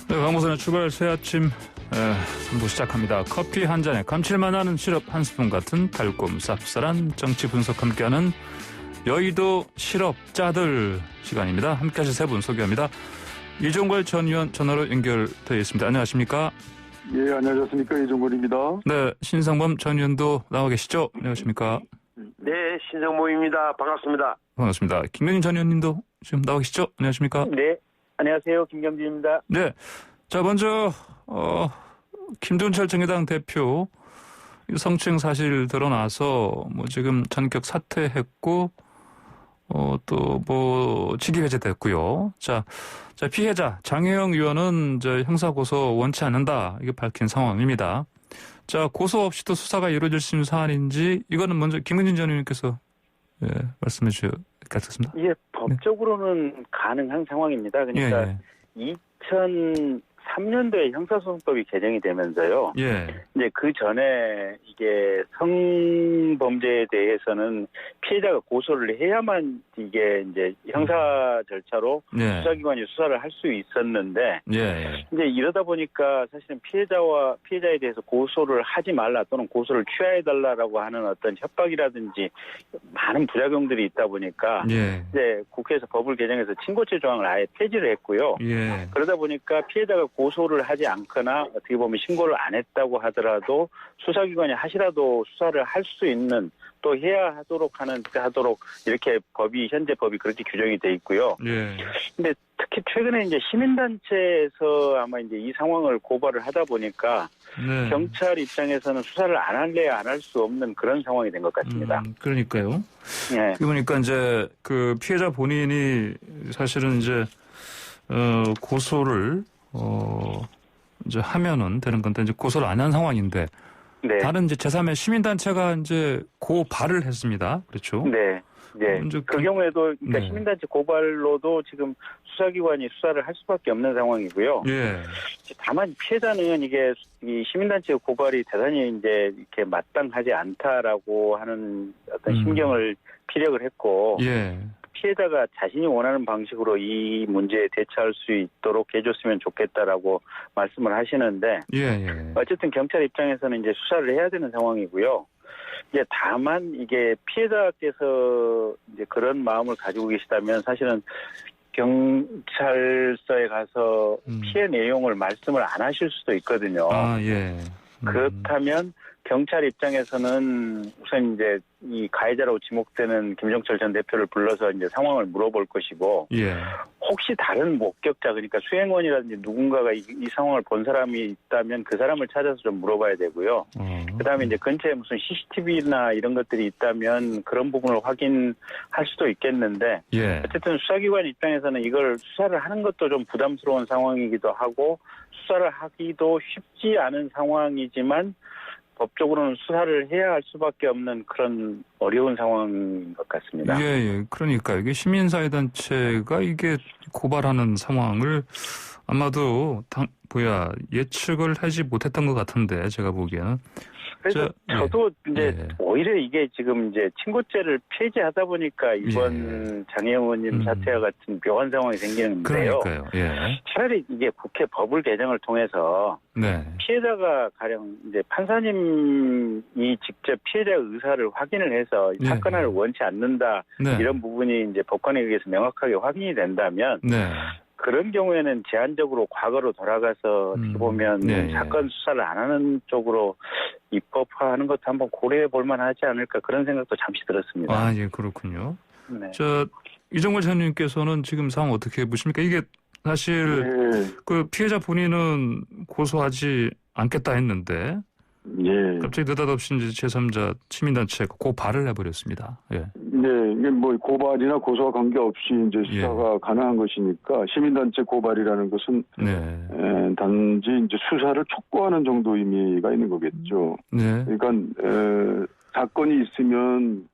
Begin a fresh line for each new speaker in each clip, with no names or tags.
네, 강보선의 출발 새 아침 3부 시작합니다. 커피 한 잔에 감칠맛 나는 시럽 한 스푼 같은 달콤 쌉쌀한 정치 분석 함께하는 여의도 시럽자들 시간입니다. 함께하실 세 분 소개합니다. 이종걸 전 의원 전화로 연결되어 있습니다. 안녕하십니까?
예, 안녕하십니까. 이종걸입니다.
네, 신성범 전 의원도 나와 계시죠? 안녕하십니까?
네, 신성범입니다. 반갑습니다.
반갑습니다. 김경진 전 의원님도 지금 나와 계시죠? 안녕하십니까?
네, 안녕하세요. 김경진입니다.
네, 자 먼저 김종철 정의당 대표 성추행 사실 드러나서 뭐 지금 전격 사퇴했고 또 뭐 직위 해제됐고요. 자 피해자 장혜영 의원은 형사 고소 원치 않는다 이게 밝힌 상황입니다. 자 고소 없이도 수사가 이루어질 수 있는 사안인지 이거는 먼저 김은진 전 의원님께서 말씀해 주시겠습니다.
예, 법적으로는 가능한 상황입니다. 그러니까 2003년도에 형사소송법이 개정이 되면서요. 이제 그 전에 이게 성범죄에 대해서는 피해자가 고소를 해야만 이게 이제 형사 절차로 수사기관이 수사를 할 수 있었는데 이제 이러다 보니까 사실은 피해자에 대해서 고소를 하지 말라 또는 고소를 취하해달라라고 하는 어떤 협박이라든지 많은 부작용들이 있다 보니까 이제 국회에서 법을 개정해서 친고죄 조항을 아예 폐지를 했고요. 그러다 보니까 피해자가 고소를 하지 않거나 어떻게 보면 신고를 안 했다고 하더라도 수사기관이 하시라도 수사를 할 수 있는 또 해야 하도록 이렇게 현재 법이 그렇게 규정이 돼 있고요. 근데 특히 최근에 이제 시민단체에서 아마 이제 이 상황을 고발을 하다 보니까 경찰 입장에서는 수사를 안 할래야 안 할 수 없는 그런 상황이 된 것 같습니다.
그러니까요. 그러니까 이제 그 피해자 본인이 사실은 이제 고소를 이제 하면은 되는 건데 이제 고소를 안 한 상황인데 다른 이제 제3의 시민단체가 이제 고발을 했습니다. 그렇죠?
그 경우에도 그러니까 시민단체 고발로도 지금 수사기관이 수사를 할 수밖에 없는 상황이고요. 다만 피해자는 이게 이 시민단체 고발이 대단히 이제 이렇게 마땅하지 않다라고 하는 어떤 심경을 피력을 했고. 피해자가 자신이 원하는 방식으로 이 문제에 대처할 수 있도록 해줬으면 좋겠다라고 말씀을 하시는데 어쨌든 경찰 입장에서는 이제 수사를 해야 되는 상황이고요. 이제 다만 이게 피해자께서 이제 그런 마음을 가지고 계시다면 사실은 경찰서에 가서 피해 내용을 말씀을 안 하실 수도 있거든요. 그렇다면 경찰 입장에서는 우선 이제 이 가해자라고 지목되는 김종철 전 대표를 불러서 이제 상황을 물어볼 것이고, 혹시 다른 목격자, 그러니까 수행원이라든지 누군가가 이 상황을 본 사람이 있다면 그 사람을 찾아서 좀 물어봐야 되고요. 그다음에 이제 근처에 무슨 CCTV나 이런 것들이 있다면 그런 부분을 확인할 수도 있겠는데, 어쨌든 수사기관 입장에서는 이걸 수사를 하는 것도 좀 부담스러운 상황이기도 하고, 수사를 하기도 쉽지 않은 상황이지만 법적으로는 수사를 해야 할 수밖에 없는 그런 어려운 상황인 것 같습니다.
그러니까 이게 시민사회단체가 이게 고발하는 상황을 아마도 예측을 하지 못했던 것 같은데 제가 보기에는.
그래서 저도 이제 오히려 이게 지금 이제 친고죄를 폐지하다 보니까 이번 장혜영 의원님 사태와 같은 묘한 상황이 생기는데요. 차라리 이게 국회 법을 개정을 통해서 피해자가 가령 이제 판사님이 직접 피해자 의사를 확인을 해서 사건을 원치 않는다 이런 부분이 이제 법관에 의해서 명확하게 확인이 된다면. 그런 경우에는 제한적으로 과거로 돌아가서 어떻게 보면 사건 수사를 안 하는 쪽으로 입법화하는 것도 한번 고려해 볼 만하지 않을까 그런 생각도 잠시 들었습니다.
그렇군요. 이종걸 전 의원님께서는 지금 상황 어떻게 보십니까? 이게 사실 그 피해자 본인은 고소하지 않겠다 했는데 갑자기 느닷없이 이제 제3자 시민단체가 고발을 해버렸습니다.
이게 뭐 고발이나 고소와 관계없이 이제 수사가 가능한 것이니까 시민단체 고발이라는 것은 단지 이제 수사를 촉구하는 정도 의미가 있는 거겠죠. 그러니까 사건이 있으면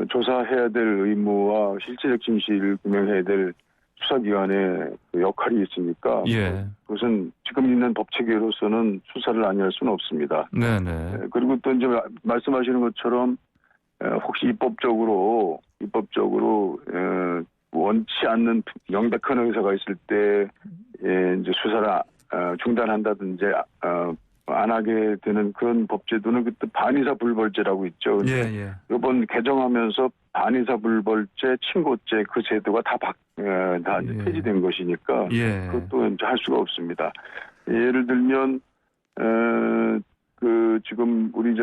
조사해야 될 의무와 실체적 진실을 규명해야 될 수사기관의 역할이 있으니까 그것은 지금 있는 법체계로서는 수사를 아니할 수는 없습니다. 그리고 또 이제 말씀하시는 것처럼 혹시 입법적으로 원치 않는 명백한 의사가 있을 때 이제 수사를 중단한다든지 안 하게 되는 그런 법제도는 그때 반의사불벌죄라고 있죠.
예.
이번 개정하면서 반의사불벌죄, 친고죄 그 제도가 다 이제 폐지된 것이니까 그것도 이제 할 수가 없습니다. 예를 들면 지금 우리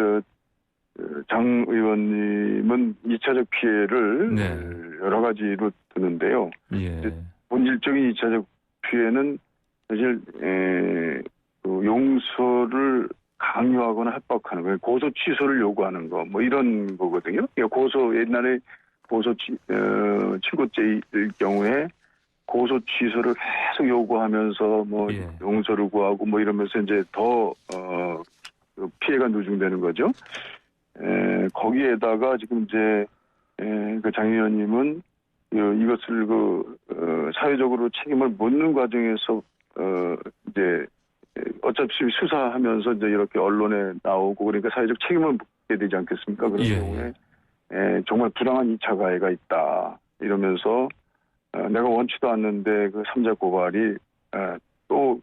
장 의원님은 2차적 피해를 여러 가지로 드는데요. 본질적인 2차적 피해는 사실 용서를 강요하거나 협박하는 거예요. 고소 취소를 요구하는 거, 뭐 이런 거거든요. 옛날에 고소 친고죄일 경우에 고소 취소를 계속 요구하면서 뭐 용서를 구하고 뭐 이러면서 이제 더 피해가 누중되는 거죠. 거기에다가 지금 이제 그 장 의원님은 이것을 사회적으로 책임을 묻는 과정에서 이제 어차피 수사하면서 이제 이렇게 언론에 나오고 그러니까 사회적 책임을 묻게 되지 않겠습니까? 그런 경우에 정말 부당한 2차 가해가 있다 이러면서 내가 원치도 않는데 그 3자 고발이 또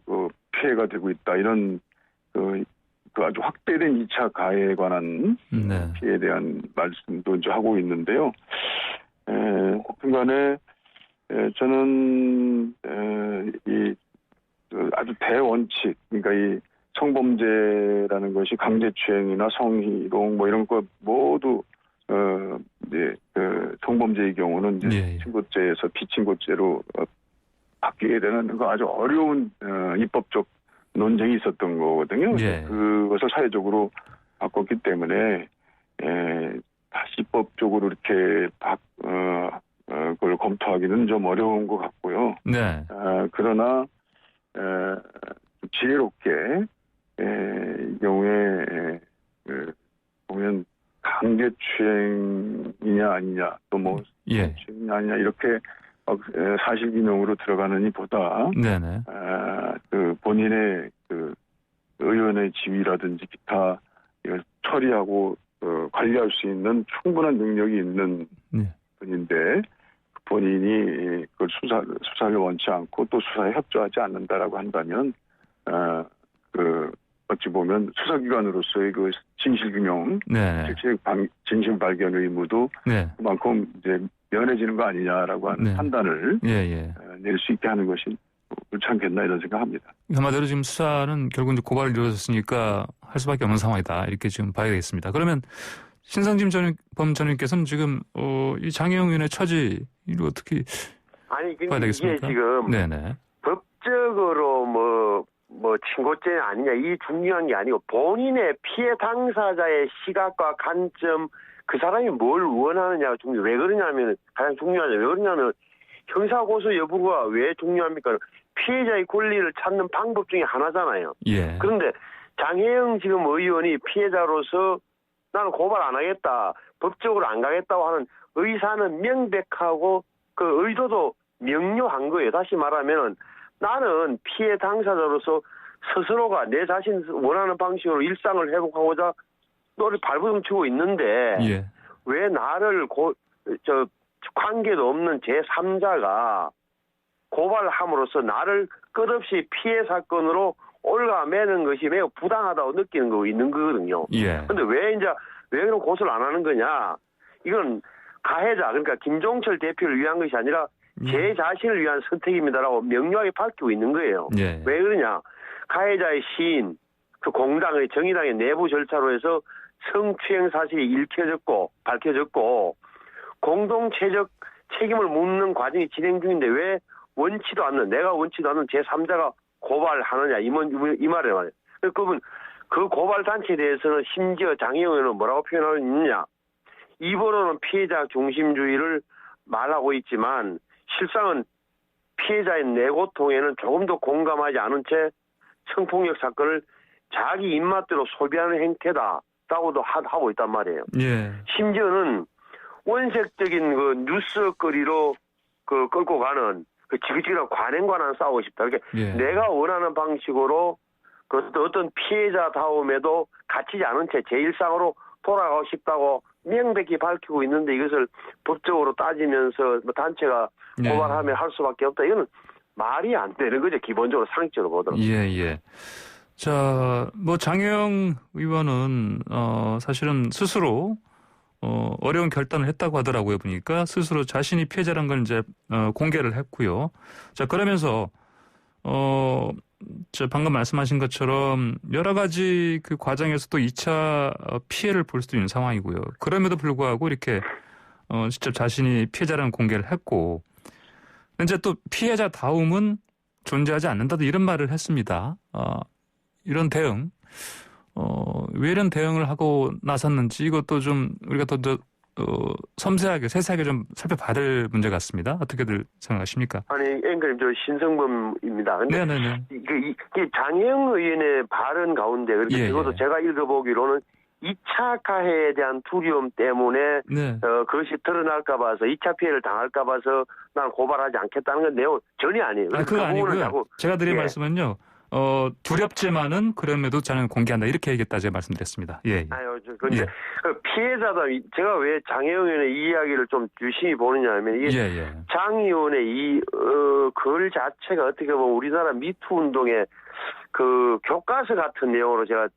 피해가 되고 있다 이런 그 아주 확대된 2차 가해에 관한 피해에 대한 말씀도 이제 하고 있는데요. 하여튼간에 저는 아주 대원칙, 그러니까 이 성범죄라는 것이 강제추행이나 성희롱 뭐 이런 거 모두 이제 성범죄의 경우는 이제 친고죄에서 비친고죄로 바뀌게 되는 거 아주 어려운 입법적 논쟁이 있었던 거거든요. 그것을 사회적으로 바꿨기 때문에 다시 입법적으로 이렇게 그걸 검토하기는 좀 어려운 것 같고요. 그러나 지혜롭게 이 경우에 보면 강제추행이냐 아니냐 또 뭐 추행이냐 아니냐 이렇게 사실규명으로 들어가느니 보다 그 본인의 그 의원의 지위라든지 기타 이걸 처리하고 관리할 수 있는 충분한 능력이 있는 분인데 본인이 그걸 수사를 원치 않고 또 수사에 협조하지 않는다라고 한다면 어찌 보면 수사기관으로서의 그 진실규명, 진실 발견 의무도 그만큼 이제 면해지는 거 아니냐라고 하는 판단을 낼 수 있게 하는 것이 옳지 않겠나 이런 생각합니다.
한마디로 지금 수사는 결국 이제 고발을 이루어졌으니까 할 수밖에 없는 상황이다 이렇게 지금 봐야 되겠습니다. 그러면 신상진 범전님께서는 지금 이 장혜영 의원의 처지 이거 어떻게 봐야 되겠습니까?
이게 지금 법적으로 뭐 친고죄 아니냐 이 중요한 게 아니고 본인의 피해 당사자의 시각과 관점 그 사람이 뭘 원하느냐가 중요해요. 왜 그러냐면 가장 중요하죠. 왜 그러냐면 형사고소 여부가 왜 중요합니까? 피해자의 권리를 찾는 방법 중에 하나잖아요. 그런데 장혜영 지금 의원이 피해자로서 나는 고발 안 하겠다. 법적으로 안 가겠다고 하는 의사는 명백하고 그 의도도 명료한 거예요. 다시 말하면 나는 피해 당사자로서 스스로가 내 자신 원하는 방식으로 일상을 회복하고자 노를 발버둥치고 있는데 왜 나를 관계도 없는 제3자가 고발함으로써 나를 끝없이 피해 사건으로 올가매는 것이 매우 부당하다고 느끼는 거 있는 거거든요. 근데 왜 그런 고소를 안 하는 거냐? 이건 가해자 그러니까 김종철 대표를 위한 것이 아니라 제 자신을 위한 선택입니다라고 명료하게 밝히고 있는 거예요. 왜 그러냐? 가해자의 시인, 그 공당의 정의당의 내부 절차로 해서 성추행 사실이 밝혀졌고 공동체적 책임을 묻는 과정이 진행 중인데 왜 내가 원치도 않는 제3자가 고발하느냐 이 말이에요. 그러면 그 고발 단체에 대해서는 심지어 장혜영 의원은 뭐라고 표현하고 있느냐? 입으로는 피해자 중심주의를 말하고 있지만 실상은 피해자의 내고통에는 조금도 공감하지 않은 채 성폭력 사건을 자기 입맛대로 소비하는 행태다라고도 하고 있단 말이에요. 심지어는 원색적인 그 뉴스거리로 끌고 가는 그 지긋지긋한 관행과는 싸우고 싶다. 그러니까 내가 원하는 방식으로 어떤 피해자다움에도 갇히지 않은 채 제 일상으로 돌아가고 싶다고 명백히 밝히고 있는데 이것을 법적으로 따지면서 단체가 고발하면 할 수밖에 없다. 이거는 말이 안 되는 거죠. 기본적으로 상식적으로 보더라도.
예. 자, 뭐 장혜영 의원은 사실은 스스로 어려운 결단을 했다고 하더라고요. 보니까 스스로 자신이 피해자란 걸 이제 공개를 했고요. 자, 그러면서 방금 말씀하신 것처럼 여러 가지 그 과정에서도 2차 피해를 볼 수도 있는 상황이고요. 그럼에도 불구하고 이렇게 직접 자신이 피해자라는 공개를 했고, 이제 또 피해자다움은 존재하지 않는다도 이런 말을 했습니다. 이런 대응, 왜 이런 대응을 하고 나섰는지 이것도 좀 우리가 더 섬세하게, 세세하게 좀 살펴봐야 될 문제 같습니다. 어떻게들 생각하십니까?
아니, 앵커님, 저 신성범입니다. 근데
네네네.
이게 장혜영 의원의 발언 가운데, 그렇게 적어도 제가 읽어보기로는 2차 가해에 대한 두려움 때문에 그것이 드러날까 봐서 2차 피해를 당할까 봐서 난 고발하지 않겠다는 건 내용 전혀 아니에요.
그거 아니고요. 제가 드린 말씀은요. 두렵지만은 그럼에도 저는 공개한다 이렇게 얘기했다 제가 말씀드렸습니다. 예.
아유, 근데 피해자다. 제가 왜 장혜영 의원의 이 이야기를 좀 유심히 보느냐면 이게 장 의원의 이 글 자체가 어떻게 보면 우리나라 미투 운동의 그 교과서 같은 내용으로 제가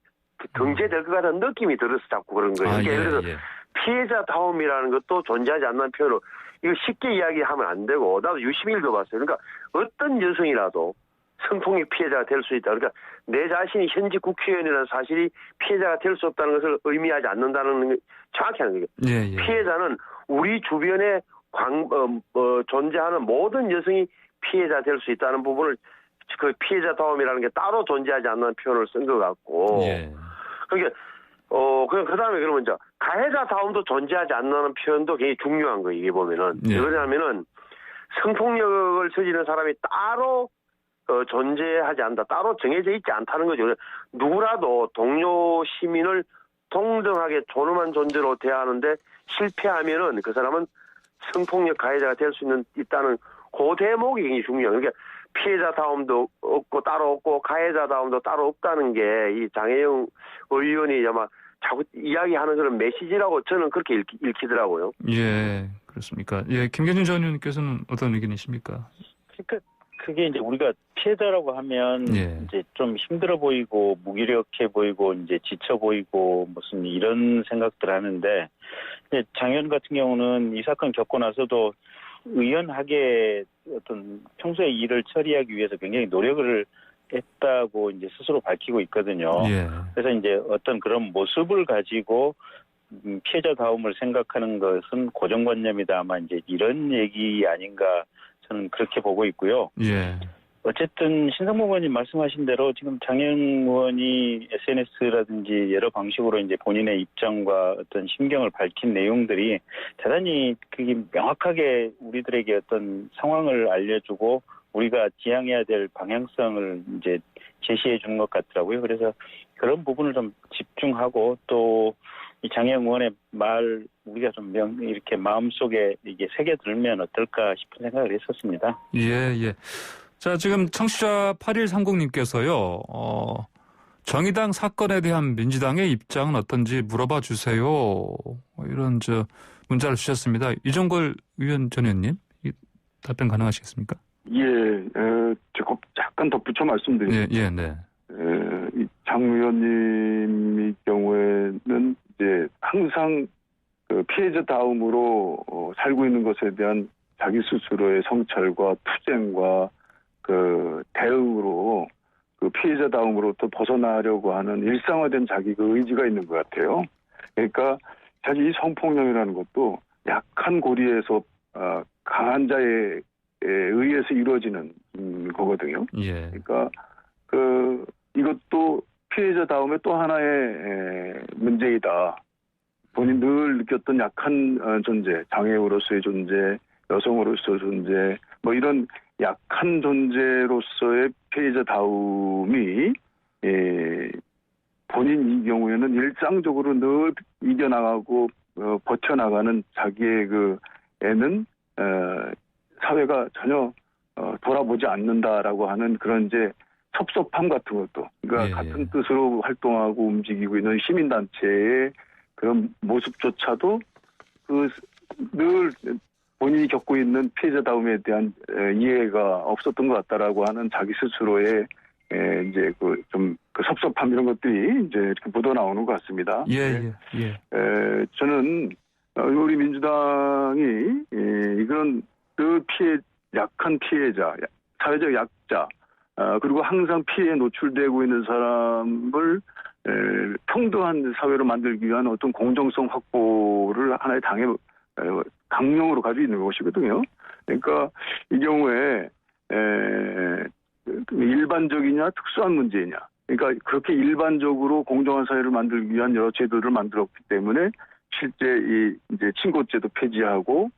등재될 것 같은 느낌이 들어서 자꾸 그런 거예요. 예를 들어서 피해자다움이라는 것도 존재하지 않는 표현으로 이거 쉽게 이야기하면 안 되고 나도 유심히 읽어봤어요. 그러니까 어떤 여성이라도 성폭력 피해자가 될 수 있다. 그러니까 내 자신이 현직 국회의원이라는 사실이 피해자가 될 수 없다는 것을 의미하지 않는다는 정확히 하는 거예요. 피해자는 우리 주변에 존재하는 모든 여성이 피해자 될 수 있다는 부분을 그 피해자다움이라는 게 따로 존재하지 않는 표현을 쓴 것 같고. 그러니까 그냥 그다음에 그러면 이제 가해자다움도 존재하지 않는 표현도 굉장히 중요한 거예요. 이게 보면은 왜냐하면은 성폭력을 저지르는 사람이 따로 존재하지 않는다. 따로 정해져 있지 않다는 거죠. 누구라도 동료 시민을 동등하게 존엄한 존재로 대하는데 실패하면은 그 사람은 성폭력 가해자가 될 수 있다는 그 대목이 굉장히 중요해요. 그러니까 피해자다움도 없고 따로 없고 가해자다움도 따로 없다는 게 이 장혜영 의원이 아마 자꾸 이야기하는 그런 메시지라고 저는 그렇게 읽히더라고요.
예, 그렇습니까? 예, 김경진 전 의원님께서는 어떤 의견이십니까?
그러니까 그게 이제 우리가 피해자라고 하면 이제 좀 힘들어 보이고 무기력해 보이고 이제 지쳐 보이고 무슨 이런 생각들 하는데 장 의원 같은 경우는 이 사건 겪고 나서도 의연하게 어떤 평소에 일을 처리하기 위해서 굉장히 노력을 했다고 이제 스스로 밝히고 있거든요. 그래서 이제 어떤 그런 모습을 가지고 피해자다움을 생각하는 것은 고정관념이다. 아마 이제 이런 얘기 아닌가 저는 그렇게 보고 있고요. 어쨌든 신성범 의원님 말씀하신 대로 지금 장혜영 의원이 SNS라든지 여러 방식으로 이제 본인의 입장과 어떤 심경을 밝힌 내용들이 대단히 그게 명확하게 우리들에게 어떤 상황을 알려주고 우리가 지향해야 될 방향성을 이제 제시해 주는 것 같더라고요. 그래서 그런 부분을 좀 집중하고 또 이 장혜영 의원의 말 우리가 좀 이렇게 마음속에 이게 새겨들면 어떨까 싶은 생각을 했었습니다.
예. 자, 지금 청취자 8130님께서요. 정의당 사건에 대한 민주당의 입장은 어떤지 물어봐 주세요. 이런 문자를 주셨습니다. 이종걸 의원 전 의원님 답변 가능하시겠습니까?
제가 약간 덧붙여 말씀드리면 장 의원님의 경우에는 이제 항상 그 피해자다움으로 살고 있는 것에 대한 자기 스스로의 성찰과 투쟁과 그 대응으로 그 피해자다움으로부터 벗어나려고 하는 일상화된 자기 그 의지가 있는 것 같아요. 그러니까 사실 이 성폭력이라는 것도 약한 고리에서 강한 자에 의해서 이루어지는 거거든요. 그러니까 이것도 피해자다움의 또 하나의 문제이다. 본인 늘 느꼈던 약한 존재, 장애우로서의 존재, 여성으로서의 존재, 뭐 이런 약한 존재로서의 피해자다움이 본인 이 경우에는 일상적으로 늘 이겨나가고 버텨나가는 자기의 그 애는 사회가 전혀 돌아보지 않는다라고 하는 그런 이제 섭섭함 같은 것도, 그러니까 같은 뜻으로 활동하고 움직이고 있는 시민단체의 그런 모습조차도 늘 본인이 겪고 있는 피해자다움에 대한 이해가 없었던 것 같다라고 하는 자기 스스로의 이제 그 섭섭함 이런 것들이 이제 이렇게 묻어 나오는 것 같습니다. 저는 우리 민주당이 이런 그 약한 피해자, 사회적 약자, 그리고 항상 피해에 노출되고 있는 사람을 평등한 사회로 만들기 위한 어떤 공정성 확보를 하나의 당의 강령으로 가지고 있는 것이거든요. 그러니까 이 경우에 일반적이냐 특수한 문제냐. 그러니까 그렇게 일반적으로 공정한 사회를 만들기 위한 여러 제도를 만들었기 때문에 실제 이제 친고죄도 폐지하고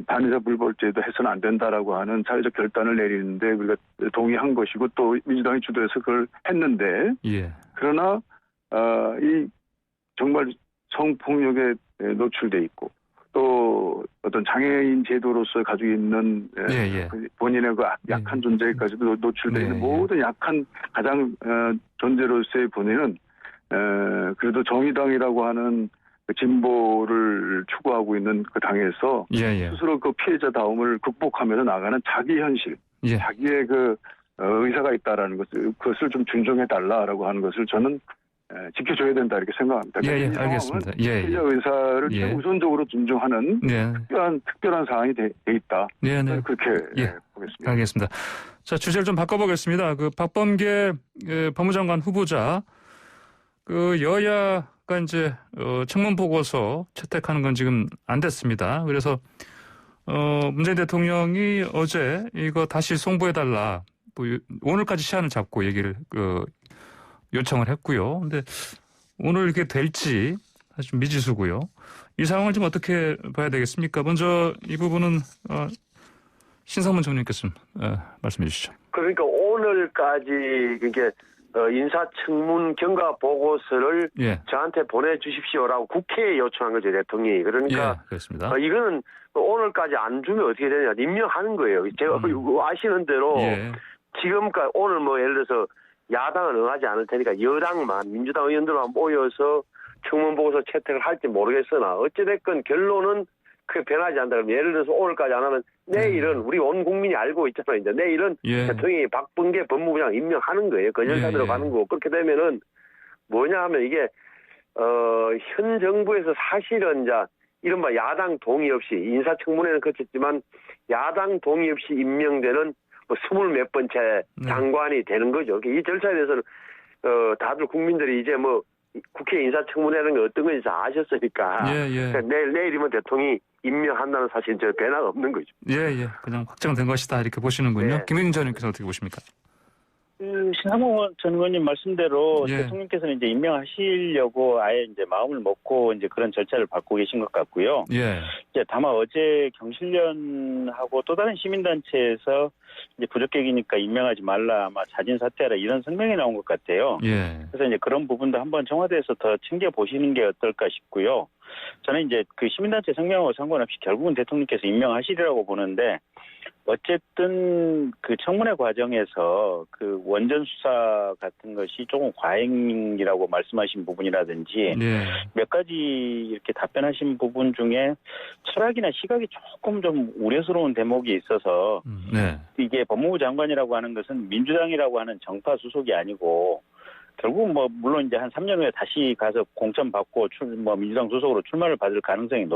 반의사 불벌죄도 해서는 안 된다라고 하는 사회적 결단을 내리는데 우리가 동의한 것이고 또 민주당이 주도해서 그걸 했는데 그러나 이 정말 성폭력에 노출돼 있고 또 어떤 장애인 제도로서 가지고 있는 본인의 그 약한 존재까지도 노출되어 있는 모든 약한 가장 존재로서의 본인은 그래도 정의당이라고 하는 그 진보를 추구하고 있는 그 당에서 스스로 그 피해자다움을 극복하면서 나가는 자기 현실, 자기의 그 의사가 있다라는 그것을 좀 존중해달라라고 하는 것을 저는 지켜줘야 된다 이렇게 생각합니다.
알겠습니다.
피해자 의사를 우선적으로 존중하는 특별한 사항이 돼 있다. 그렇게 보겠습니다.
알겠습니다. 자, 주제를 좀 바꿔보겠습니다. 그 박범계 법무장관 후보자 그 여야가 이제 청문 보고서 채택하는 건 지금 안 됐습니다. 그래서 문재인 대통령이 어제 이거 다시 송부해달라. 뭐 오늘까지 시한을 잡고 얘기를 요청을 했고요. 근데 오늘 이게 될지 사실 미지수고요. 이 상황을 좀 어떻게 봐야 되겠습니까? 먼저 이 부분은 신성문 총리께서 말씀해 주시죠.
그러니까 오늘까지 이게 인사청문 경과 보고서를 저한테 보내주십시오라고 국회에 요청한 거죠, 대통령이. 그러니까
그렇습니다.
이거는 오늘까지 안 주면 어떻게 되냐, 임명하는 거예요. 제가 아시는 대로 지금까지 오늘 뭐 예를 들어서 야당은 응하지 않을 테니까 여당만 민주당 의원들만 모여서 청문 보고서 채택을 할지 모르겠으나 어찌됐건 결론은 크게 변하지 않는다. 그러면 예를 들어서 오늘까지 안 하면 내일은 우리 온 국민이 알고 있잖아요. 이제 내일은 대통령이 박범계 법무부장 임명하는 거예요. 그 절차대로 가는 거고. 그렇게 되면은 뭐냐 하면 이게 현 정부에서 사실은 이제 이른바 야당 동의 없이 인사청문회는 거쳤지만 야당 동의 없이 임명되는 뭐 20몇 번째 장관이 되는 거죠. 이 절차에 대해서는 다들 국민들이 이제 뭐 국회 인사청문회라는 게 어떤 건지 다 아셨으니까 그러니까 내일이면 대통령이 임명한다는 사실은 저 변화가 없는 거죠.
그냥 확정된 것이다 이렇게 보시는군요. 김영진 전 의원께서 어떻게 보십니까?
신상호 전 의원님 말씀대로 대통령께서는 이제 임명하시려고 아예 이제 마음을 먹고 이제 그런 절차를 밟고 계신 것 같고요. 이제 다만 어제 경실련하고 또 다른 시민단체에서 이제 부적격이니까 임명하지 말라, 아마 자진 사퇴하라 이런 성명이 나온 것 같아요. 그래서 이제 그런 부분도 한번 청와대에서 더 챙겨 보시는 게 어떨까 싶고요. 저는 이제 그 시민단체 성명하고 상관없이 결국은 대통령께서 임명하시리라고 보는데 어쨌든 그 청문회 과정에서 그 원전 수사 같은 것이 조금 과잉이라고 말씀하신 부분이라든지 몇 가지 이렇게 답변하신 부분 중에 철학이나 시각이 조금 좀 우려스러운 대목이 있어서 이게 법무부 장관이라고 하는 것은 민주당이라고 하는 정파 수속이 아니고 결국 뭐 물론 이제 한 3년 후에 다시 가서 공천 받고 민주당 수석으로 출마를 받을 가능성이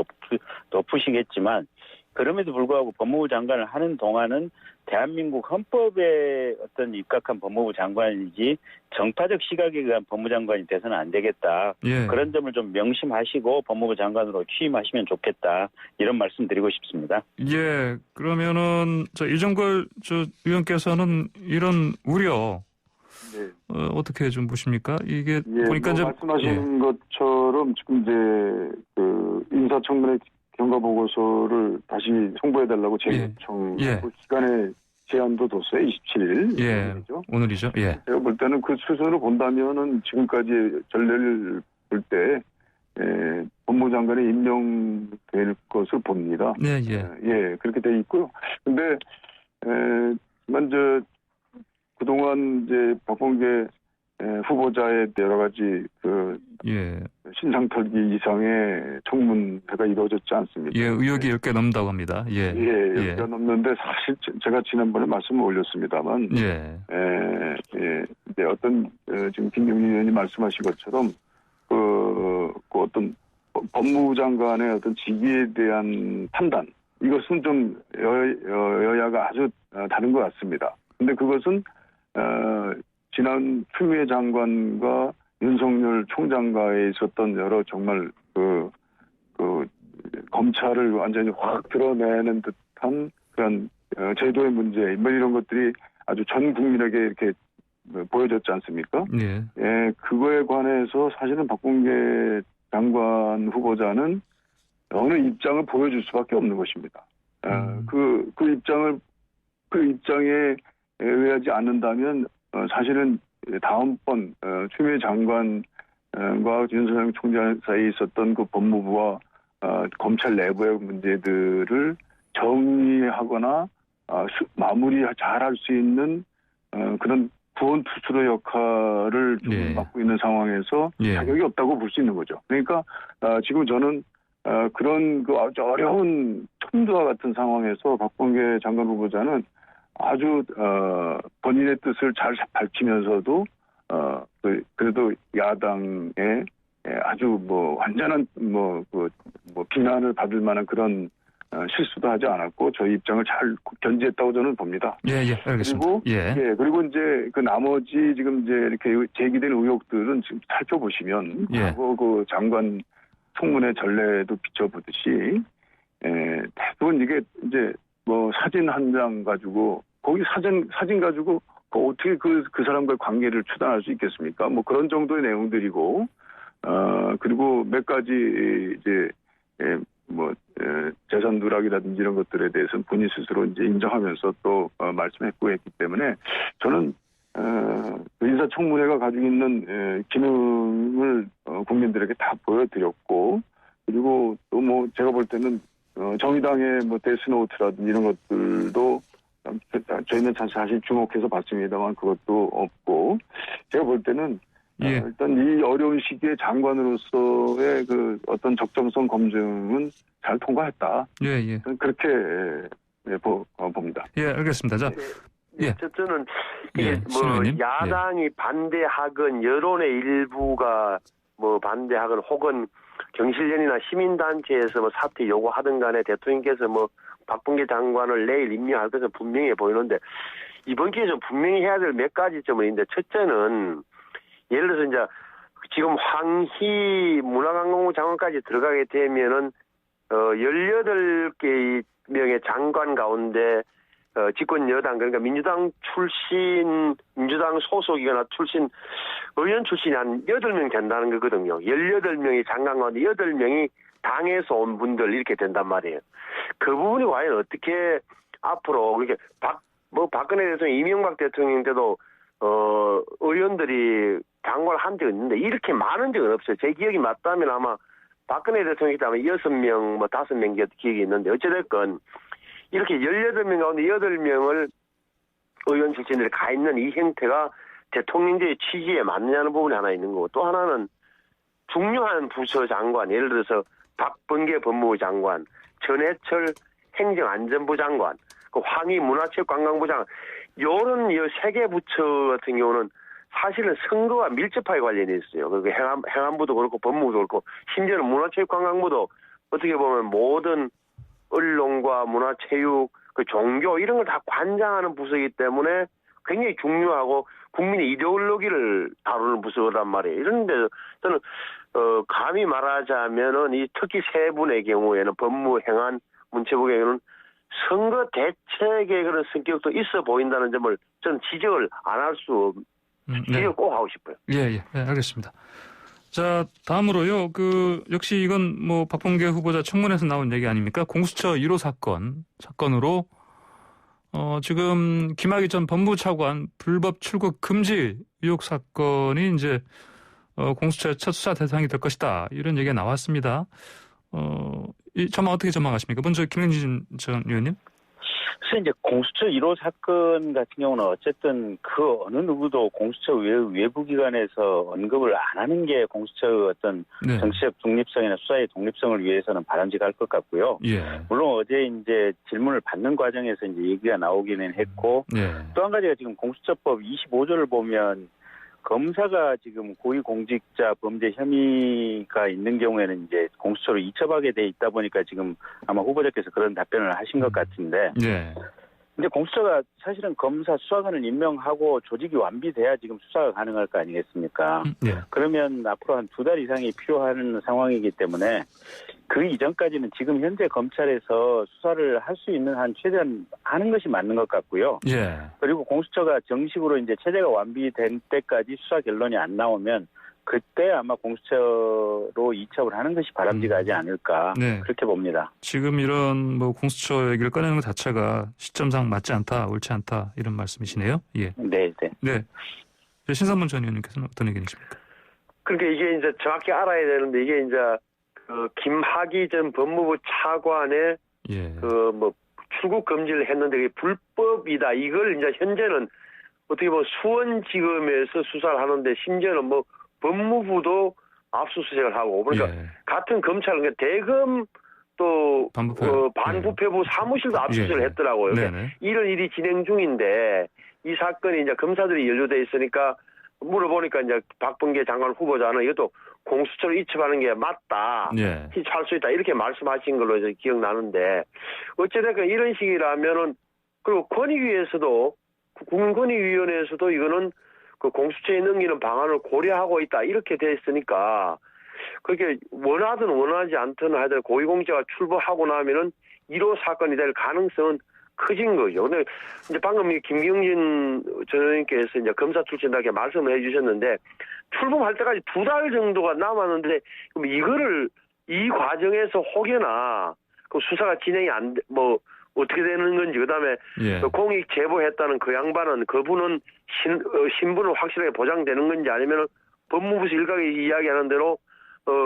높으시겠지만 그럼에도 불구하고 법무부 장관을 하는 동안은 대한민국 헌법에 어떤 입각한 법무부 장관이지 정파적 시각에 의한 법무장관이 돼서는 안 되겠다. 그런 점을 좀 명심하시고 법무부 장관으로 취임하시면 좋겠다. 이런 말씀 드리고 싶습니다.
그러면은 이정걸 의원께서는 이런 우려 어떻게 좀 보십니까? 이게 보니까
뭐 말씀하신 것처럼 지금 이제 그 인사청문회 경과 보고서를 다시 송부해달라고 재요청 시간의 제한도 뒀어요. 27일.
오늘이죠.
제가 볼 때는 그 수순을 본다면은 지금까지 전례를 볼 때 법무장관에 임명될 것을 봅니다. 그렇게 돼 있고요. 근데 먼저 그동안 이제 박범계 후보자의 여러 가지 그 신상털기 이상의 청문회가 이루어졌지 않습니까?
예, 의혹이 10개 넘는다고 합니다. 예.
10개 넘는데 사실 제가 지난번에 말씀을 올렸습니다만, 이제 어떤, 지금 김경진 의원이 말씀하신 것처럼, 그 어떤 법무부 장관의 어떤 직위에 대한 판단, 이것은 좀 여야가 아주 다른 것 같습니다. 근데 그것은, 지난 추미애 장관과 윤석열 총장과에 있었던 여러 정말 검찰을 완전히 확 드러내는 듯한 그런 제도의 문제, 뭐 이런 것들이 아주 전 국민에게 이렇게 보여졌지 않습니까? 예. 예, 그거에 관해서 사실은 박범계 장관 후보자는 어느 입장을 보여줄 수밖에 없는 것입니다. 그 입장에 의하지 않는다면 사실은 다음번 추미애 장관과 윤석열 총장 사이에 있었던 그 법무부와 검찰 내부의 문제들을 정리하거나 마무리 잘할 수 있는 그런 구원투수의 역할을 좀 맡고 있는 상황에서 자격이 없다고 볼 수 있는 거죠. 그러니까 지금 저는 그런 그 아주 어려운 첨두와 같은 상황에서 박범계 장관 후보자는 아주 본인의 뜻을 잘 밝히면서도 그래도 야당의 아주 완전한 비난을 받을 만한 그런 실수도 하지 않았고 저희 입장을 잘 견지했다고 저는 봅니다.
예, 알겠습니다.
그리고 이제 그 나머지 지금 이제 이렇게 제기된 의혹들은 지금 살펴보시면 과거 그 장관 청문회 전례도 비춰보듯이 대부분 이게 이제 사진 한 장 가지고 거기 사진 가지고 어떻게 그 사람과의 관계를 추단할 수 있겠습니까? 그런 정도의 내용들이고 그리고 몇 가지 이제 재산 누락이라든지 이런 것들에 대해서는 본인 스스로 이제 인정하면서 또 말씀했고 했기 때문에 저는 인사청문회가 가지고 있는 기능을 국민들에게 다 보여드렸고 그리고 또 제가 볼 때는 정의당의 데스노트라든지 이런 것들도 저희는 사실 주목해서 봤습니다만 그것도 없고 제가 볼 때는 일단 이 어려운 시기에 장관으로서의 그 어떤 적정성 검증은 잘 통과했다. 저는 그렇게 봅니다.
알겠습니다. 자,
저는 야당이 반대하건 여론의 일부가 반대하건 혹은 경실련이나 시민단체에서 사퇴 요구하든 간에 대통령께서 박범계 장관을 내일 임명할 것은 분명해 보이는데 이번 기회에 좀 분명히 해야 될 몇 가지 점은 있는데 첫째는 예를 들어서 이제 지금 황희 문화관광부 장관까지 들어가게 되면은 18개 명의 장관 가운데 집권 여당 그러니까 민주당 소속이거나 출신 의원 출신이 한 8명 된다는 거거든요. 18명이 장관 가운데 8명이 당에서 온 분들 이렇게 된단 말이에요. 그 부분이 과연 어떻게 앞으로 그렇게 박근혜 대통령, 이명박 대통령 때도 의원들이 장관을 한 적이 있는데 이렇게 많은 적은 없어요. 제 기억이 맞다면 아마 박근혜 대통령이 때문에 6명, 5명 기억이 있는데 어찌됐건 이렇게 18명 가운데 8명을 의원 출신들이 가 있는 이 형태가 대통령제의 취지에 맞느냐는 부분이 하나 있는 거고 또 하나는 중요한 부처 장관, 예를 들어서 박범계 법무부 장관, 전해철 행정안전부 장관, 그 황희 문화체육관광부 장관 이런 3개 부처 같은 경우는 사실은 선거와 밀접하게 관련이 있어요. 그리고 행안부도 그렇고 법무부도 그렇고 심지어는 문화체육관광부도 어떻게 보면 모든 언론과 문화체육, 그 종교 이런 걸 다 관장하는 부서이기 때문에 굉장히 중요하고 국민의 이데올로기를 다루는 부서란 말이에요. 이런데 저는 감히 말하자면은 이 특히 세 분의 경우에는 법무, 행안, 문체부의 경우는 선거 대책의 그런 성격도 있어 보인다는 점을 저는 지적을 안 할 수 지적을 꼭 하고 싶어요.
알겠습니다. 자, 다음으로요. 역시 이건 박범계 후보자 청문회에서 나온 얘기 아닙니까? 공수처 1호 사건으로 지금 김학의 전 법무부 차관 불법 출국 금지 의혹 사건이 이제 공수처의 첫 수사 대상이 될 것이다. 이런 얘기가 나왔습니다. 이 전망 어떻게 전망하십니까? 먼저 김영진 전 의원님.
그래서 이제 공수처 1호 사건 같은 경우는 어쨌든 그 어느 누구도 공수처 외부기관에서 언급을 안 하는 게 공수처의 어떤
네.
정치적 독립성이나 수사의 독립성을 위해서는 바람직할 것 같고요.
예.
물론 어제 이제 질문을 받는 과정에서 이제 얘기가 나오기는 했고
예.
또 한 가지가 지금 공수처법 25조를 보면 검사가 지금 고위공직자 범죄 혐의가 있는 경우에는 이제 공수처로 이첩하게 돼 있다 보니까 지금 아마 후보자께서 그런 답변을 하신 것 같은데.
예.
근데 공수처가 사실은 검사 수사관을 임명하고 조직이 완비돼야 지금 수사가 가능할 거 아니겠습니까?
예.
그러면 앞으로 한 2달 이상이 필요한 상황이기 때문에 그 이전까지는 지금 현재 검찰에서 수사를 할 수 있는 한 최대한 하는 것이 맞는 것 같고요.
예.
그리고 공수처가 정식으로 이제 체제가 완비된 때까지 수사 결론이 안 나오면 그때 아마 공수처로 이첩을 하는 것이 바람직하지 않을까
네.
그렇게 봅니다.
지금 이런 뭐 공수처 얘기를 꺼내는 것 자체가 시점상 맞지 않다, 옳지 않다 이런 말씀이시네요. 예.
네, 네.
네. 신상문 전 의원님께서는 어떤 의견이십니까?
그러니까 이게 이제 정확히 알아야 되는데 이게 이제 그 김학의 전 법무부 차관의
예.
그 뭐 출국 금지를 했는데 그게 불법이다. 이걸 이제 현재는 어떻게 보면 수원지검에서 수사를 하는데 심지어는 뭐 법무부도 압수수색을 하고 그러니까
예.
같은 검찰은 대검 또
반부패부
사무실도 압수수색을 했더라고요. 그러니까 이런 일이 진행 중인데 이 사건이 이제 검사들이 연루돼 있으니까 물어보니까 이제 박범계 장관 후보자는 이것도 공수처로 이첩하는 게 맞다.
예.
할 수 있다. 이렇게 말씀하신 걸로 이제 기억나는데 어찌됐건 이런 식이라면은 그리고 권익위에서도 국민권익위원회에서도 이거는 그 공수처에 넘기는 방안을 고려하고 있다. 이렇게 돼 있으니까 그렇게 원하든 원하지 않든 하여튼 고위공직자가 출범하고 나면은 1호 사건이 될 가능성은 커진 거죠. 근데 이제 방금 김경진 전 의원님께서 이제 검사 출신답게 말씀을 해주셨는데 출범할 때까지 2달 정도가 남았는데 그럼 이거를 이 과정에서 혹여나 그 수사가 진행이 뭐 어떻게 되는 건지 그다음에
예.
공익 제보했다는 그 양반은 그분은 신분을 확실하게 보장되는 건지 아니면 법무부에서 일각이 이야기하는 대로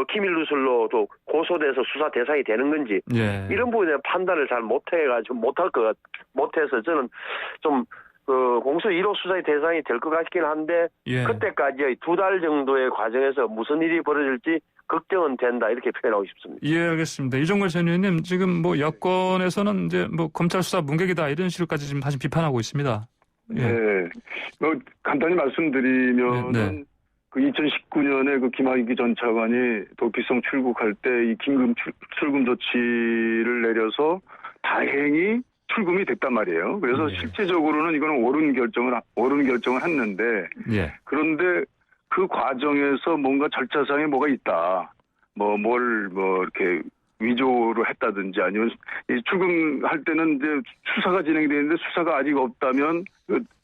기밀 누설로도 고소돼서 수사 대상이 되는 건지
예.
이런 부분에 판단을 잘 못해가지고 못해서 저는 좀 공수 1호 수사의 대상이 될 것 같긴 한데
예.
그때까지 2달 정도의 과정에서 무슨 일이 벌어질지 걱정은 된다 이렇게 표현하고 싶습니다.
예, 알겠습니다. 이종걸 전 의원님 지금 뭐 여권에서는 이제 뭐 검찰 수사 문맥이다 이런 식으로까지 지금 사실 비판하고 있습니다. 예.
네, 뭐 간단히 말씀드리면은.
네.
그 2019년에 그 김학의 전 차관이 도피성 출국할 때 이 긴급 출금 조치를 내려서 다행히 출금이 됐단 말이에요. 그래서
예.
실제적으로는 이거는 옳은 결정을 했는데
예.
그런데 그 과정에서 뭔가 절차상에 뭐가 있다. 뭘 이렇게 위조를 했다든지 아니면 출금할 때는 이제 수사가 진행되는데 수사가 아직 없다면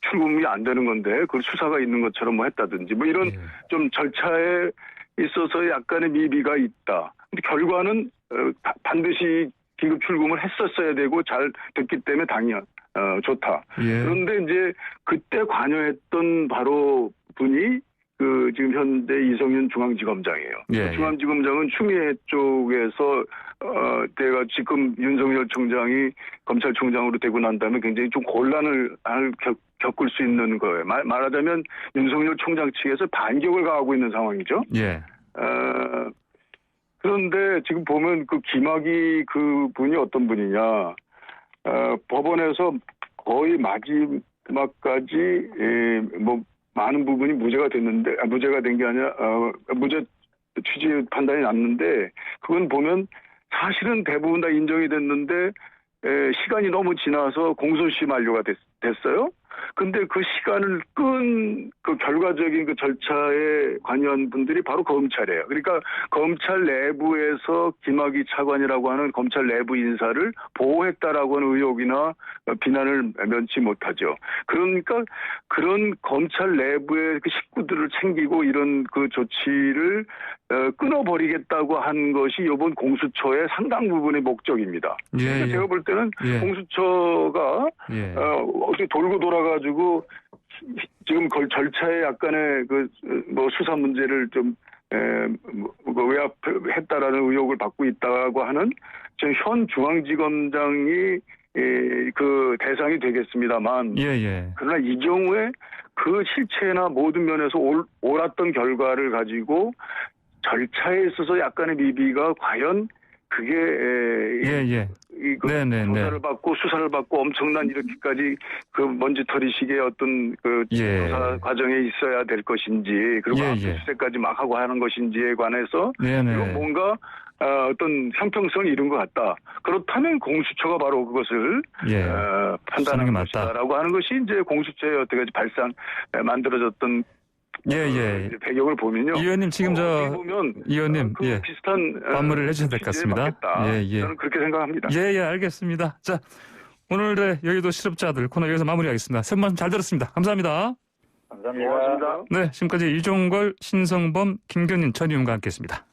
출금이 안 되는 건데 그걸 수사가 있는 것처럼 뭐 했다든지 뭐 이런 좀 절차에 있어서 약간의 미비가 있다. 근데 결과는 반드시 긴급 출금을 했었어야 되고 잘 됐기 때문에 당연 좋다.
예.
그런데 이제 그때 관여했던 바로 분이 그 지금 현재 이성윤 중앙지검장이에요.
예.
중앙지검장은 추미애 쪽에서 내가 지금 윤석열 총장이 검찰총장으로 되고 난 다음에 굉장히 좀 곤란을 겪을 수 있는 거예요. 말하자면 윤석열 총장 측에서 반격을 가하고 있는 상황이죠.
예.
그런데 지금 보면 그 김학의 그 분이 어떤 분이냐, 법원에서 거의 마지막까지 많은 부분이 무죄가 됐는데, 무죄가 된 게 아니라, 무죄 취지 판단이 났는데, 그건 보면 사실은 대부분 다 인정이 됐는데, 시간이 너무 지나서 공소시효 만료가 됐어요. 근데 그 시간을 끈 그 결과적인 그 절차에 관여한 분들이 바로 검찰이에요. 그러니까 검찰 내부에서 김학의 차관이라고 하는 검찰 내부 인사를 보호했다라고 하는 의혹이나 비난을 면치 못하죠. 그러니까 그런 검찰 내부의 그 식구들을 챙기고 이런 그 조치를 끊어버리겠다고 한 것이 이번 공수처의 상당 부분의 목적입니다. 그러니까 제가 볼 때는 공수처가 어떻게 돌고 돌아가지고 지금 그 절차에 약간의 뭐 수사 문제를 좀 외압했다라는 의혹을 받고 있다고 하는 현 중앙지검장이 그 대상이 되겠습니다만, 그러나 이 경우에 그 실체나 모든 면에서 옳았던 결과를 가지고 절차에 있어서 약간의 미비가 과연 그게 조사를 받고 수사를 받고 엄청난 이렇게까지 그 먼지털이식의 어떤 그 조사 과정에 있어야 될 것인지, 그리고 압수수색까지 막 하고 하는 것인지에 관해서 이건 뭔가 어떤 형평성을 이룬 것 같다. 그렇다면 공수처가 바로 그것을 판단하는 것이다라고 하는 것이 이제 공수처의 어떻게 만들어졌던 배경을 보면요.
이 의원님 지금 이 의원님
비슷한
반문을 해주셔야 될 것 같습니다.
저는 그렇게 생각합니다.
알겠습니다. 자, 오늘의 여의도 실업자들 코너 여기서 마무리하겠습니다. 세 분 말씀 잘 들었습니다. 감사합니다.
감사합니다.
고맙습니다.
네, 지금까지 이종걸, 신성범, 김경진 전 의원과 함께했습니다.